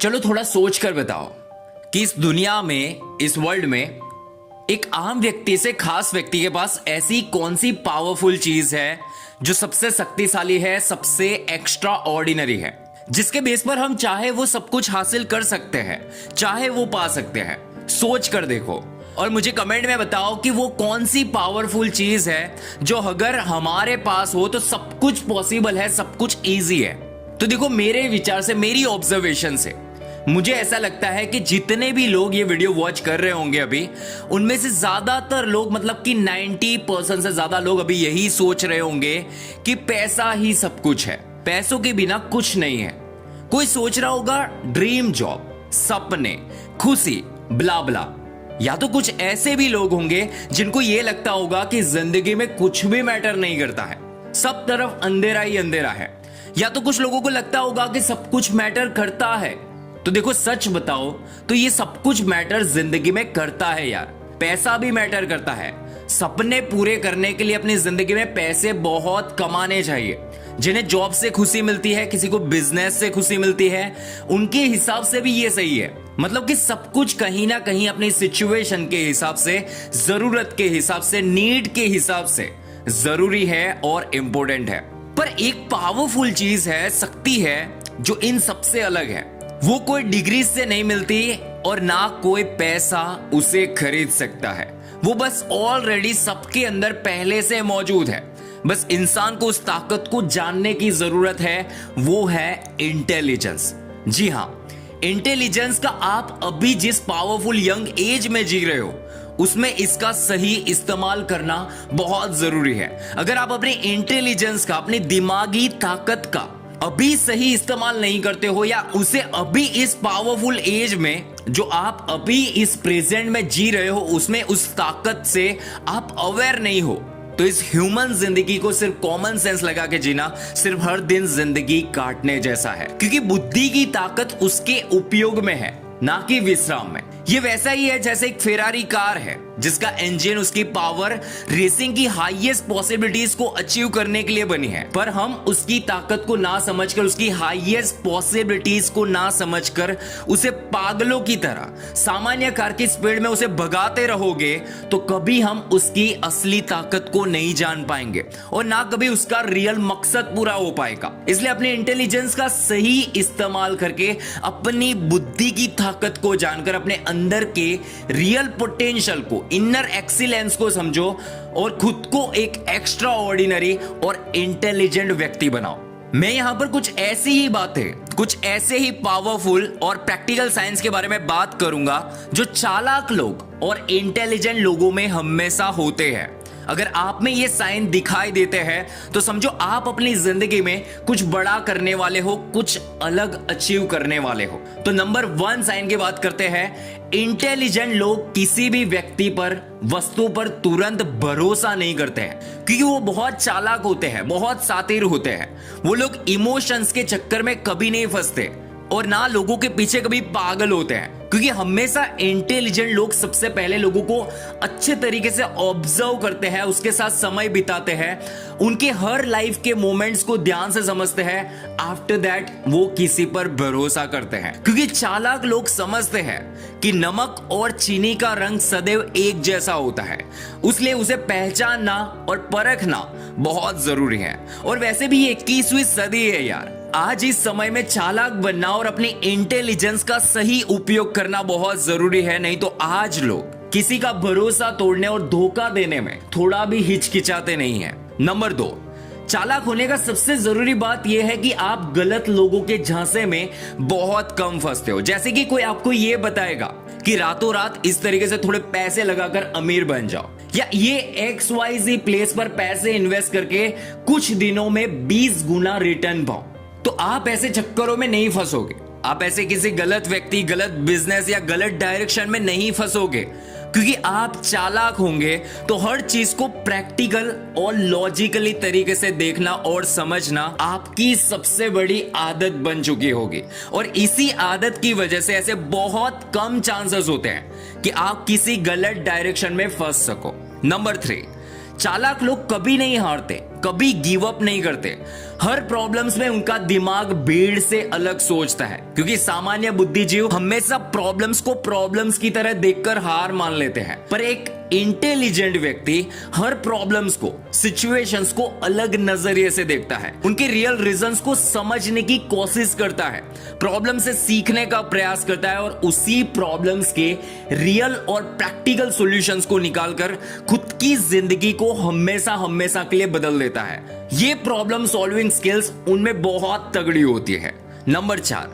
चलो थोड़ा सोच कर बताओ कि इस दुनिया में, इस वर्ल्ड में एक आम व्यक्ति से खास व्यक्ति के पास ऐसी कौन सी पावरफुल चीज है जो सबसे शक्तिशाली है, सबसे एक्स्ट्रा ऑर्डिनरी है, जिसके बेस पर हम चाहे वो सब कुछ हासिल कर सकते हैं, चाहे वो पा सकते हैं। सोच कर देखो और मुझे कमेंट में बताओ कि वो कौन सी पावरफुल चीज है जो अगर हमारे पास हो तो सब कुछ पॉसिबल है, सब कुछ इजी है। तो देखो, मेरे विचार से, मेरी ऑब्जर्वेशन से मुझे ऐसा लगता है कि जितने भी लोग ये वीडियो वॉच कर रहे होंगे अभी, उनमें से ज्यादातर लोग, मतलब कि 90% से ज्यादा लोग अभी यही सोच रहे होंगे कि पैसा ही सब कुछ है, पैसों के बिना कुछ नहीं है। कोई सोच रहा होगा ड्रीम जॉब, सपने, खुशी, ब्ला ब्ला। या तो कुछ ऐसे भी लोग होंगे जिनको ये लगता होगा कि जिंदगी में कुछ भी मैटर नहीं करता है, सब तरफ अंधेरा ही अंधेरा है। या तो कुछ लोगों को लगता होगा कि सब कुछ मैटर करता है। तो देखो, सच बताओ तो ये सब कुछ मैटर जिंदगी में करता है यार। पैसा भी मैटर करता है। सपने पूरे करने के लिए अपनी जिंदगी में पैसे बहुत कमाने चाहिए। जिन्हें जॉब से खुशी मिलती है, किसी को बिजनेस से खुशी मिलती है, उनके हिसाब से भी ये सही है। मतलब कि सब कुछ कहीं ना कहीं अपनी सिचुएशन के हिसाब से, जरूरत के हिसाब से, नीड के हिसाब से जरूरी है और इंपॉर्टेंट है। पर एक पावरफुल चीज है, शक्ति है, जो इन सबसे अलग है। वो कोई डिग्री से नहीं मिलती और ना कोई पैसा उसे खरीद सकता है। वो बस ऑलरेडी सबके अंदर पहले से मौजूद है। बस इंसान को उस ताकत को जानने की जरूरत है। वो है इंटेलिजेंस। जी हां, इंटेलिजेंस का आप अभी जिस पावरफुल यंग एज में जी रहे हो, उसमें इसका सही इस्तेमाल करना बहुत जरूरी है। अगर आप अपने इंटेलिजेंस का, अपनी दिमागी ताकत का अभी सही इस्तेमाल नहीं करते हो, या उसे अभी इस पावरफुल एज में, जो आप अभी इस प्रेजेंट में जी रहे हो, उसमें उस ताकत से आप अवेयर नहीं हो, तो इस ह्यूमन जिंदगी को सिर्फ कॉमन सेंस लगा के जीना सिर्फ हर दिन जिंदगी काटने जैसा है। क्योंकि बुद्धि की ताकत उसके उपयोग में है, ना कि विश्राम में। ये वैसा ही है जैसे एक फेरारी कार है जिसका इंजन, उसकी पावर रेसिंग की हाईएस्ट पॉसिबिलिटीज को अचीव करने के लिए बनी है। पर हम उसकी ताकत को ना समझकर, उसकी हाईएस्ट पॉसिबिलिटीज को ना समझकर उसे पागलों की तरह सामान्य कार की स्पीड में उसे भगाते रहोगे, तो कभी हम उसकी असली ताकत को नहीं जान पाएंगे और ना कभी उसका रियल मकसद पूरा हो पाएगा। इसलिए अपने इंटेलिजेंस का सही इस्तेमाल करके, अपनी बुद्धि की ताकत को जानकर, अपने अंदर के रियल पोटेंशियल को, इनर एक्सीलेंस को समझो और खुद को एक एक्स्ट्रा ऑर्डिनरी और इंटेलिजेंट व्यक्ति बनाओ। मैं यहां पर कुछ ऐसी ही बातें, कुछ ऐसे ही पावरफुल और प्रैक्टिकल साइंस के बारे में बात करूंगा जो चालाक लोग और इंटेलिजेंट लोगों में हमेशा होते हैं। अगर आप में ये साइन दिखाई देते हैं तो समझो आप अपनी जिंदगी में कुछ बड़ा करने वाले हो, कुछ अलग अचीव करने वाले हो। तो नंबर 1 साइन की बात करते हैं। इंटेलिजेंट लोग किसी भी व्यक्ति पर, वस्तु पर तुरंत भरोसा नहीं करते हैं, क्योंकि वो बहुत चालाक होते हैं, बहुत शातिर होते हैं। वो लोग इमोशंस के चक्कर में कभी नहीं फंसते और ना लोगों के पीछे कभी पागल होते हैं, क्योंकि हमेशा इंटेलिजेंट लोग सबसे पहले लोगों को अच्छे तरीके से ऑब्जर्व करते हैं, उसके साथ समय बिताते हैं, उनके हर लाइफ के मोमेंट्स को ध्यान से समझते हैं। आफ्टर दैट वो किसी पर भरोसा करते हैं, क्योंकि चालाक लोग समझते हैं कि नमक और चीनी का रंग सदैव एक जैसा होता है, इसलिए उसे पहचानना और परखना बहुत जरूरी है। और वैसे भी 21वीं सदी है यार। आज इस समय में चालाक बनना और अपने इंटेलिजेंस का सही उपयोग करना बहुत जरूरी है, नहीं तो आज लोग किसी का भरोसा तोड़ने और धोखा देने में थोड़ा भी हिचकिचाते नहीं है। नंबर 2, चालाक होने का सबसे जरूरी बात यह है कि आप गलत लोगों के झांसे में बहुत कम फंसते हो। जैसे कि कोई आपको यह बताएगा कि रातों रात इस तरीके से थोड़े पैसे लगाकर अमीर बन जाओ, या ये XYZ प्लेस पर पैसे इन्वेस्ट करके कुछ दिनों में 20 गुना रिटर्न पाओ, तो आप ऐसे चक्करों में नहीं फंसोगे। आप ऐसे किसी गलत व्यक्ति, गलत बिजनेस या गलत डायरेक्शन में नहीं फंसोगे, क्योंकि आप चालाक होंगे तो हर चीज को प्रैक्टिकल और लॉजिकली तरीके से देखना और समझना आपकी सबसे बड़ी आदत बन चुकी होगी। और इसी आदत की वजह से ऐसे बहुत कम चांसेस होते हैं कि आप किसी गलत डायरेक्शन में फंस सको। नंबर 3, चालाक लोग कभी नहीं हारते, कभी गिव अप नहीं करते। हर प्रॉब्लम्स में उनका दिमाग भीड़ से अलग सोचता है, क्योंकि सामान्य बुद्धिजीव हमेशा प्रॉब्लम्स को प्रॉब्लम्स की तरह देखकर हार मान लेते हैं, पर एक इंटेलिजेंट व्यक्ति हर प्रॉब्लम्स को, सिचुएशंस को अलग नजरिए से देखता है, उनके रियल रीजंस को समझने की कोशिश करता है, प्रॉब्लम से सीखने का प्रयास करता है और उसी प्रॉब्लम्स के रियल और प्रैक्टिकल सॉल्यूशंस को निकालकर खुद की जिंदगी को हमेशा हमेशा के लिए बदल देता है। ये प्रॉब्लम सॉल्विंग स्किल्स उनमें बहुत तगड़ी होती है। नंबर 4,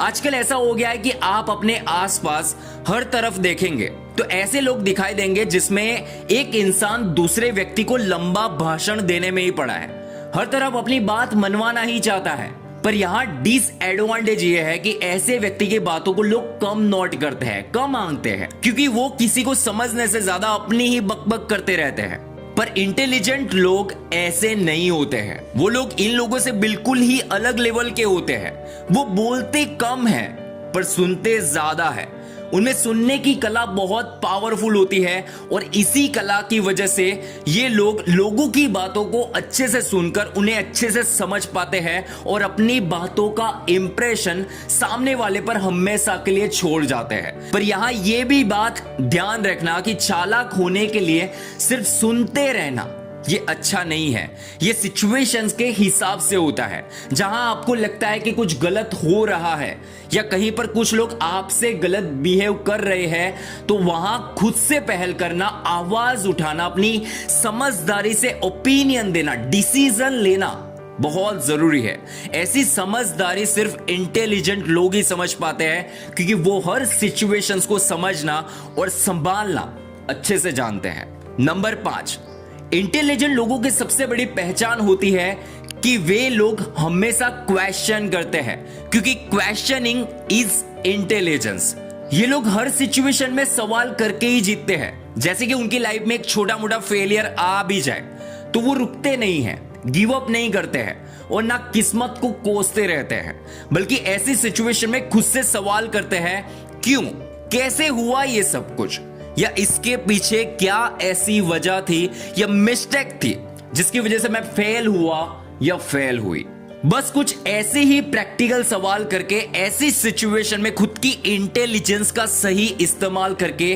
आजकल ऐसा हो गया है कि आप अपने आसपास हर तरफ देखेंगे तो ऐसे लोग दिखाई देंगे जिसमें एक इंसान दूसरे व्यक्ति को लंबा भाषण देने में ही पड़ा है, हर तरफ अपनी बात मनवाना ही चाहता है। पर यहां डिसएडवांटेज ये है कि ऐसे व्यक्ति की बातों को लोग कम नोट करते हैं, कम मानते हैं, क्योंकि वो किसी को समझने से ज्यादा अपनी ही बकबक करते रहते हैं। पर इंटेलिजेंट लोग ऐसे नहीं होते हैं। वो लोग इन लोगों से बिल्कुल ही अलग लेवल के होते हैं। वो बोलते कम हैं पर सुनते ज्यादा है। उनमें सुनने की कला बहुत पावरफुल होती है और इसी कला की वजह से ये लोग लोगों की बातों को अच्छे से सुनकर उन्हें अच्छे से समझ पाते हैं और अपनी बातों का इंप्रेशन सामने वाले पर हमेशा के लिए छोड़ जाते हैं। पर यहां ये भी बात ध्यान रखना कि चालाक होने के लिए सिर्फ सुनते रहना ये अच्छा नहीं है। ये सिचुएशंस के हिसाब से होता है। जहां आपको लगता है कि कुछ गलत हो रहा है या कहीं पर कुछ लोग आपसे गलत बिहेव कर रहे हैं तो वहां खुद से पहल करना, आवाज उठाना, अपनी समझदारी से ओपिनियन देना, डिसीजन लेना बहुत जरूरी है। ऐसी समझदारी सिर्फ इंटेलिजेंट लोग ही समझ पाते हैं, क्योंकि वो हर सिचुएशंस को समझना और संभालना अच्छे से जानते हैं। नंबर 5, इंटेलिजेंट लोगों की सबसे बड़ी पहचान होती है कि वे लोग हमेशा क्वेश्चन करते हैं, क्योंकि क्वेश्चनिंग इज इंटेलिजेंस। ये लोग हर सिचुएशन में सवाल करके ही जीतते हैं। जैसे कि उनकी लाइफ में एक छोटा मोटा फेलियर आ भी जाए तो वो रुकते नहीं हैं, गिव अप नहीं करते हैं और ना किस्मत को कोसते रहते हैं, बल्कि ऐसी सिचुएशन में खुद से सवाल करते हैं, क्यों, कैसे हुआ ये सब कुछ, या इसके पीछे क्या ऐसी वजह थी या मिस्टेक थी जिसकी वजह से मैं फेल हुआ या फेल हुई। बस कुछ ऐसे ही प्रैक्टिकल सवाल करके ऐसी सिचुएशन में खुद की इंटेलिजेंस का सही इस्तेमाल करके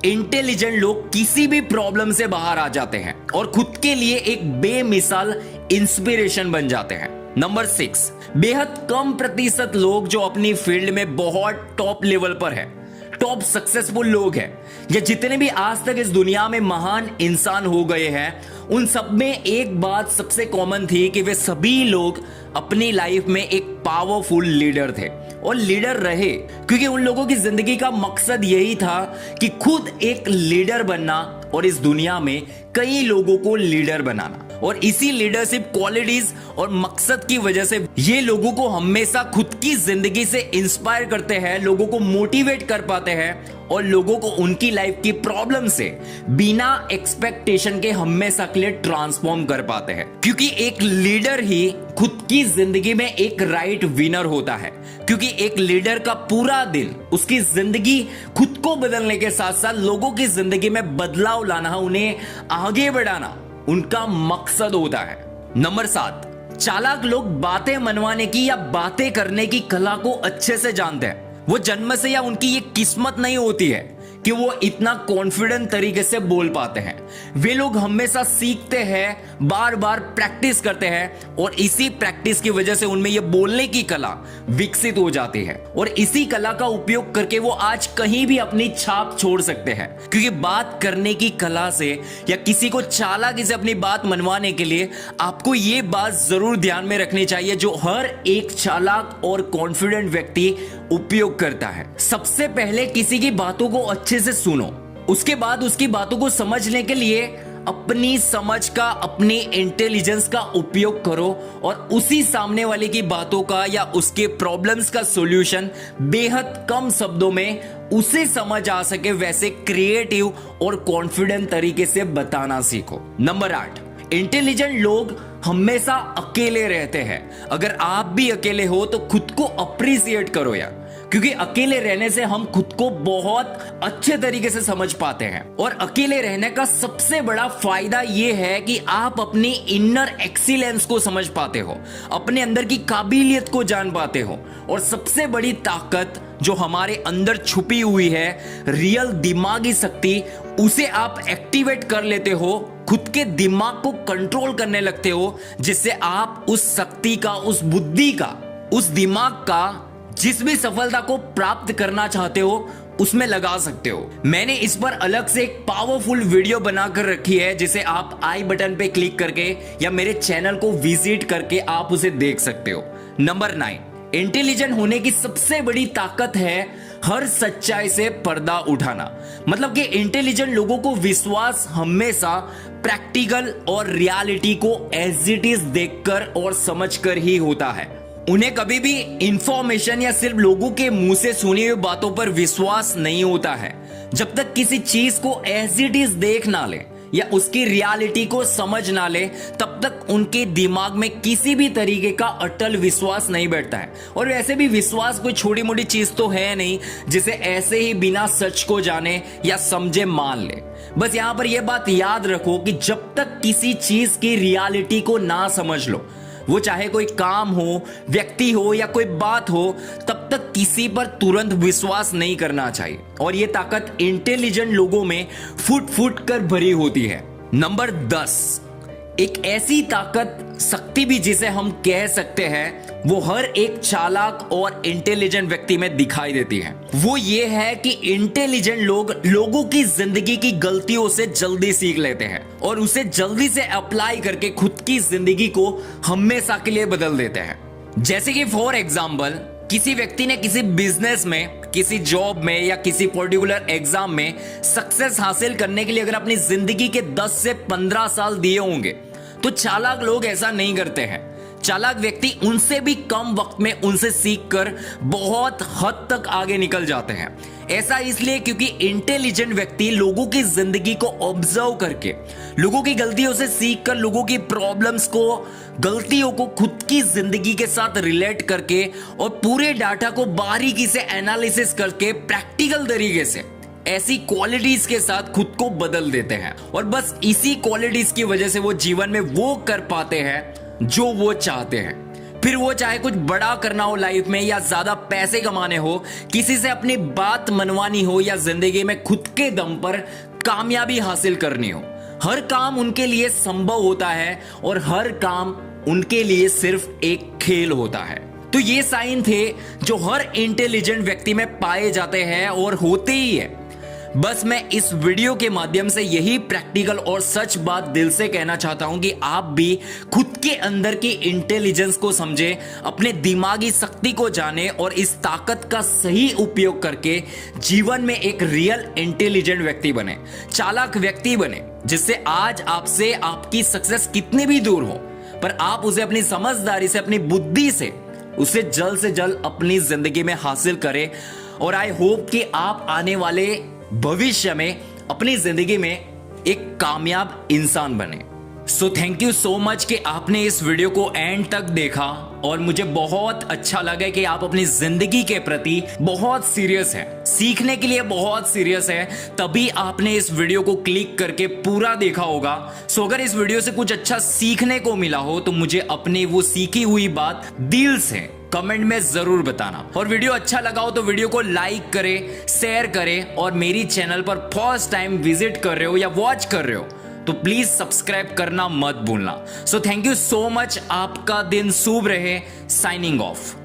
इंटेलिजेंट लोग किसी भी प्रॉब्लम से बाहर आ जाते हैं और खुद के लिए एक बेमिसाल इंस्पिरेशन बन जाते हैं। नंबर 6, बेहद कम प्रतिशत लोग जो अपनी फील्ड में बहुत टॉप लेवल पर है, टॉप सक्सेसफुल लोग हैं, या जितने भी आज तक इस दुनिया में महान इंसान हो गए हैं, उन सब में एक बात सबसे कॉमन थी कि वे सभी लोग अपनी लाइफ में एक पावरफुल लीडर थे और लीडर रहे, क्योंकि उन लोगों की जिंदगी का मकसद यही था कि खुद एक लीडर बनना और इस दुनिया में कई लोगों को लीडर बनाना। और इसी लीडरशिप क्वालिटीज और मकसद की वजह से ये लोगों को हमेशा खुद की जिंदगी से इंस्पायर करते हैं, लोगों को मोटिवेट कर पाते हैं और लोगों को उनकी लाइफ की प्रॉब्लम से बिना एक्सपेक्टेशन के हमेशा के लिए ट्रांसफॉर्म कर पाते हैं, क्योंकि एक लीडर ही खुद की जिंदगी में एक राइट विनर होता है। क्योंकि एक लीडर का पूरा दिन उसकी जिंदगी खुद को बदलने के साथ साथ लोगों की जिंदगी में बदलाव लाना, उन्हें आगे बढ़ाना उनका मकसद होता है। नंबर 7, चालाक लोग बातें मनवाने की या बातें करने की कला को अच्छे से जानते हैं। वो जन्म से या उनकी ये किस्मत नहीं होती है कि वो इतना कॉन्फिडेंट तरीके से बोल पाते हैं। वे लोग हमेशा सीखते हैं, बार बार प्रैक्टिस करते हैं और इसी प्रैक्टिस की वजह से उनमें ये बोलने की कला विकसित हो जाती है और इसी कला का उपयोग करके वो आज कहीं भी अपनी छाप छोड़ सकते हैं। क्योंकि बात करने की कला से या किसी को चालाकी से अपनी बात मनवाने के लिए आपको ये बात जरूर ध्यान में रखनी चाहिए जो हर एक चालाक और कॉन्फिडेंट व्यक्ति उपयोग करता है। सबसे पहले किसी की बातों को अच्छे से सुनो, उसके बाद उसकी बातों को समझने के लिए अपनी समझ का, अपनी इंटेलिजेंस का उपयोग करो और उसी सामने वाले की बातों का या उसके प्रॉब्लम्स का सॉल्यूशन बेहद कम शब्दों में उसे समझ आ सके वैसे क्रिएटिव और कॉन्फिडेंट तरीके से बताना सीखो। नंबर 8, इंटेलिजेंट लोग हमेशा अकेले रहते हैं। अगर आप भी अकेले हो तो खुद को अप्रिशिएट करो यार, क्योंकि अकेले रहने से हम खुद को बहुत अच्छे तरीके से समझ पाते हैं। और अकेले रहने का सबसे बड़ा फायदा यह है कि आप अपनी इनर एक्सीलेंस को समझ पाते हो, अपने अंदर की काबिलियत को जान पाते हो, और सबसे बड़ी ताकत जो हमारे अंदर छुपी हुई है, रियल दिमागी शक्ति, उसे आप एक्टिवेट कर लेते हो, खुद के दिमाग को कंट्रोल करने लगते हो, जिससे आप उस शक्ति का, उस बुद्धि का, उस दिमाग का जिस भी सफलता को प्राप्त करना चाहते हो उसमें लगा सकते हो। मैंने इस पर अलग से एक पावरफुल वीडियो बनाकर रखी है, जिसे आप आई बटन पे क्लिक करके या मेरे चैनल को विजिट करके आप उसे देख सकते हो। नंबर 9, इंटेलिजेंट होने की सबसे बड़ी ताकत है हर सच्चाई से पर्दा उठाना। मतलब कि इंटेलिजेंट लोगों को विश्वास हमेशा प्रैक्टिकल और रियलिटी को एज इट इज देखकर और समझकर ही होता है। उन्हें कभी भी इंफॉर्मेशन या सिर्फ लोगों के मुंह से सुनी हुई बातों पर विश्वास नहीं होता है। जब तक किसी चीज को एज इट इज देख ना ले या उसकी रियलिटी को समझ ना ले, तब तक उनके दिमाग में किसी भी तरीके का अटल विश्वास नहीं बैठता है। और वैसे भी विश्वास कोई छोटी मोटी चीज तो है नहीं जिसे ऐसे ही बिना सच को जाने या समझे मान ले। बस यहां पर यह बात याद रखो कि जब तक किसी चीज की रियलिटी को ना समझ लो, वो चाहे कोई काम हो, व्यक्ति हो या कोई बात हो, तब तक किसी पर तुरंत विश्वास नहीं करना चाहिए। और ये ताकत इंटेलिजेंट लोगों में फुट फुट कर भरी होती है। नंबर 10, एक ऐसी ताकत, शक्ति भी जिसे हम कह सकते हैं, वो हर एक चालाक और इंटेलिजेंट व्यक्ति में दिखाई देती है। वो ये है कि इंटेलिजेंट लोग लोगों की जिंदगी की गलतियों से जल्दी सीख लेते हैं और उसे जल्दी से अप्लाई करके खुद की जिंदगी को हमेशा के लिए बदल देते हैं। जैसे कि फॉर एग्जाम्पल, किसी व्यक्ति ने किसी बिजनेस में, किसी जॉब में या किसी पर्टिकुलर एग्जाम में सक्सेस हासिल करने के लिए अगर अपनी जिंदगी के 10 से 15 साल दिए होंगे, तो चालाक लोग ऐसा नहीं करते हैं। चालाक व्यक्ति उनसे भी कम वक्त में उनसे सीखकर बहुत हद तक आगे निकल जाते हैं। ऐसा इसलिए क्योंकि इंटेलिजेंट व्यक्ति लोगों की जिंदगी को ऑब्जर्व करके, लोगों की गलतियों से सीखकर, लोगों की प्रॉब्लम्स को, गलतियों को खुद की जिंदगी के साथ रिलेट करके और पूरे डाटा को बारीकी से एनालिसिस करके प्रैक्टिकल तरीके से ऐसी क्वालिटीज के साथ खुद को बदल देते हैं। और बस इसी क्वालिटीज की वजह से वो जीवन में वो कर पाते हैं जो वो चाहते हैं। फिर वो चाहे कुछ बड़ा करना हो लाइफ में, या ज्यादा पैसे कमाने हो, किसी से अपनी बात मनवानी हो, या जिंदगी में खुद के दम पर कामयाबी हासिल करनी हो, हर काम उनके लिए संभव होता है और हर काम उनके लिए सिर्फ एक खेल होता है। तो ये साइन थे जो हर इंटेलिजेंट व्यक्ति में पाए जाते हैं और होते ही है। बस मैं इस वीडियो के माध्यम से यही प्रैक्टिकल और सच बात दिल से कहना चाहता हूं कि आप भी खुद के अंदर की इंटेलिजेंस को समझें, अपने दिमागी शक्ति को जानें और इस ताकत का सही उपयोग करके जीवन में एक रियल इंटेलिजेंट व्यक्ति बने, चालाक व्यक्ति बने, जिससे आज आपसे आपकी सक्सेस कितनी भी दूर हो, पर आप उसे अपनी समझदारी से, अपनी बुद्धि से उसे जल्द से जल्द अपनी जिंदगी में हासिल करें। और आई होप कि आप आने वाले भविष्य में अपनी जिंदगी में एक कामयाब इंसान बने। So thank you so much कि आपने इस वीडियो को एंड तक देखा और मुझे बहुत अच्छा लगा कि आप अपनी जिंदगी के प्रति बहुत सीरियस हैं, सीखने के लिए बहुत सीरियस है, तभी आपने इस वीडियो को क्लिक करके पूरा देखा होगा। सो अगर इस वीडियो से कुछ अच्छा सीखने को मिला हो तो मुझे अपनी वो सीखी हुई बात दिल से कमेंट में जरूर बताना। और वीडियो अच्छा लगा हो तो वीडियो को लाइक करें, शेयर करें, और मेरी चैनल पर फर्स्ट टाइम विजिट कर रहे हो या वॉच कर रहे हो तो प्लीज सब्सक्राइब करना मत भूलना। So thank you so much, आपका दिन शुभ रहे। Signing off.